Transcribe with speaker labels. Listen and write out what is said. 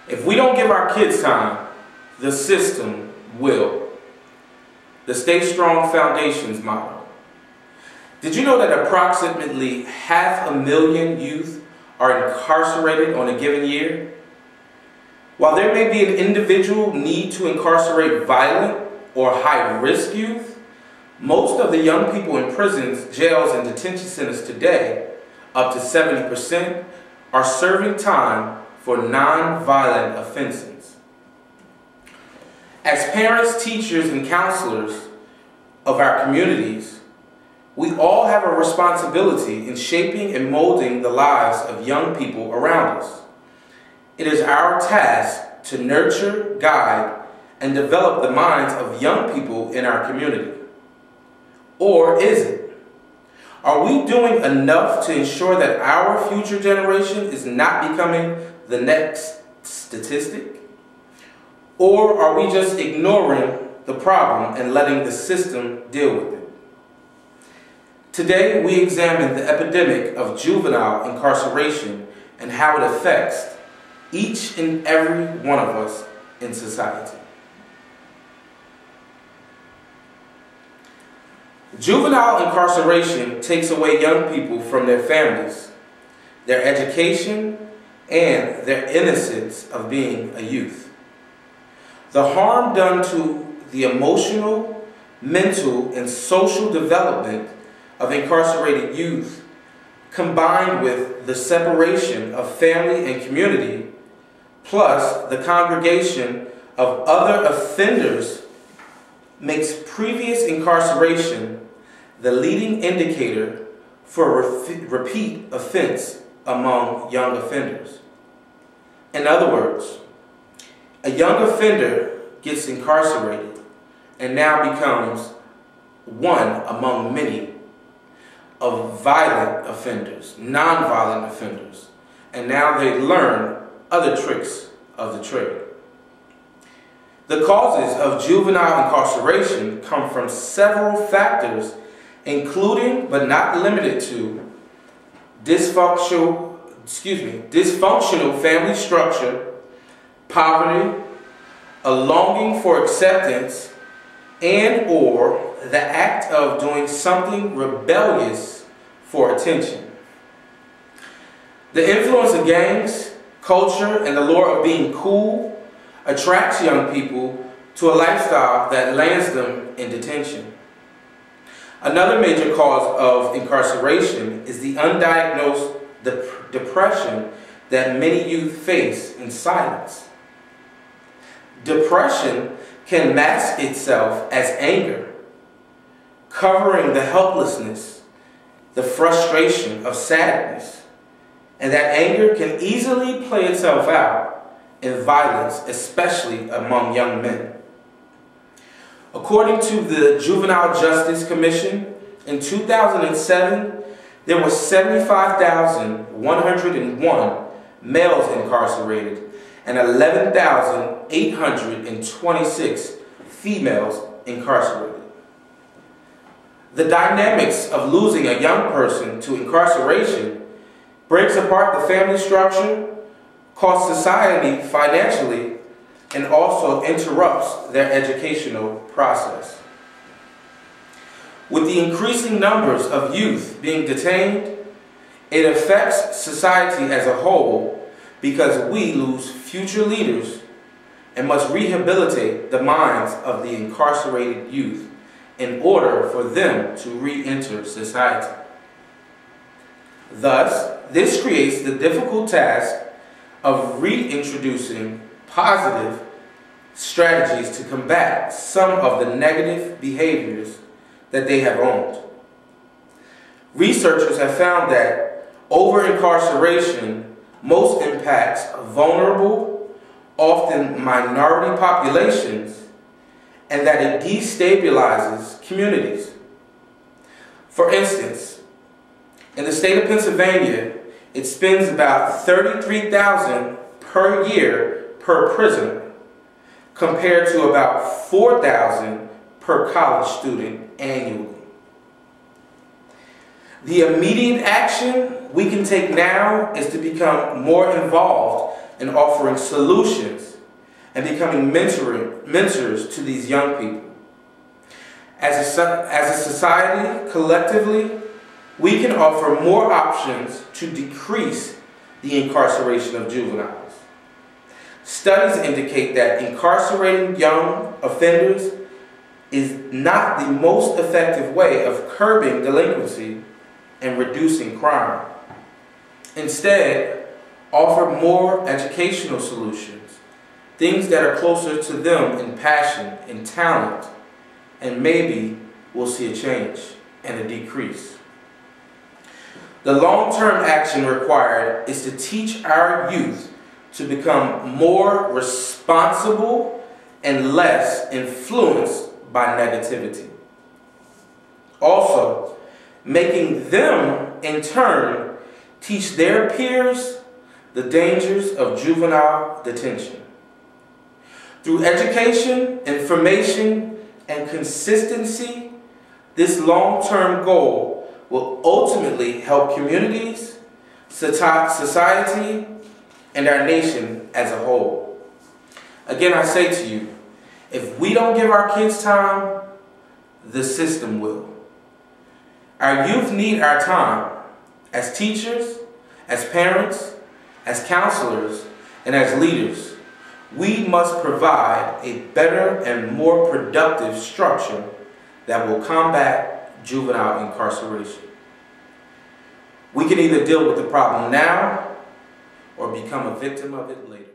Speaker 1: If we don't give our kids time, the system will. The Stay Strong Foundation's motto. Did you know that approximately 500,000 youth are incarcerated on a given year? While there may be an individual need to incarcerate violent or high-risk youth, most of the young people in prisons, jails, and detention centers today, up to 70%, are serving time for non-violent offenses. As parents, teachers, and counselors of our communities, we all have a responsibility in shaping and molding the lives of young people around us. It is our task to nurture, guide, and develop the minds of young people in our community. Or is it? Are we doing enough to ensure that our future generation is not becoming the next statistic? Or are we just ignoring the problem and letting the system deal with it? Today, we examine the epidemic of juvenile incarceration and how it affects each and every one of us in society. Juvenile incarceration takes away young people from their families, their education, and their innocence of being a youth. The harm done to the emotional, mental, and social development of incarcerated youth, combined with the separation of family and community, plus the congregation of other offenders, makes previous incarceration the leading indicator for repeat offense among young offenders. In other words, a young offender gets incarcerated and now becomes one among many of violent offenders, non-violent offenders, and now they learn other tricks of the trade. The causes of juvenile incarceration come from several factors, including but not limited to dysfunctional family structure, poverty, a longing for acceptance, and or the act of doing something rebellious for attention. The influence of gangs, culture, and the lure of being cool attracts young people to a lifestyle that lands them in detention. Another major cause of incarceration is the undiagnosed depression that many youth face in silence. Depression can mask itself as anger, covering the helplessness, the frustration of sadness, and that anger can easily play itself out in violence, especially among young men. According to the Juvenile Justice Commission, in 2007, there were 75,101 males incarcerated and 11,826 females incarcerated. The dynamics of losing a young person to incarceration breaks apart the family structure, costs society financially, and also interrupts their educational process. With the increasing numbers of youth being detained, it affects society as a whole because we lose future leaders and must rehabilitate the minds of the incarcerated youth in order for them to re-enter society. Thus, this creates the difficult task of reintroducing positive strategies to combat some of the negative behaviors that they have owned. Researchers have found that over-incarceration most impacts vulnerable, often minority populations, and that it destabilizes communities. For instance, in the state of Pennsylvania, it spends about $33,000 per year per prisoner, compared to about $4,000 per college student annually. The immediate action we can take now is to become more involved in offering solutions and becoming mentors to these young people. As a society, collectively, we can offer more options to decrease the incarceration of juveniles. Studies indicate that incarcerating young offenders is not the most effective way of curbing delinquency and reducing crime. Instead, offer more educational solutions, things that are closer to them in passion and talent, and maybe we'll see a change and a decrease. The long-term action required is to teach our youth to become more responsible and less influenced by negativity. Also, making them, in turn, teach their peers the dangers of juvenile detention. Through education, information, and consistency, this long-term goal will ultimately help communities, society, and our nation as a whole. Again, I say to you, if we don't give our kids time, the system will. Our youth need our time as teachers, as parents, as counselors, and as leaders. We must provide a better and more productive structure that will combat juvenile incarceration. We can either deal with the problem now or become a victim of it later.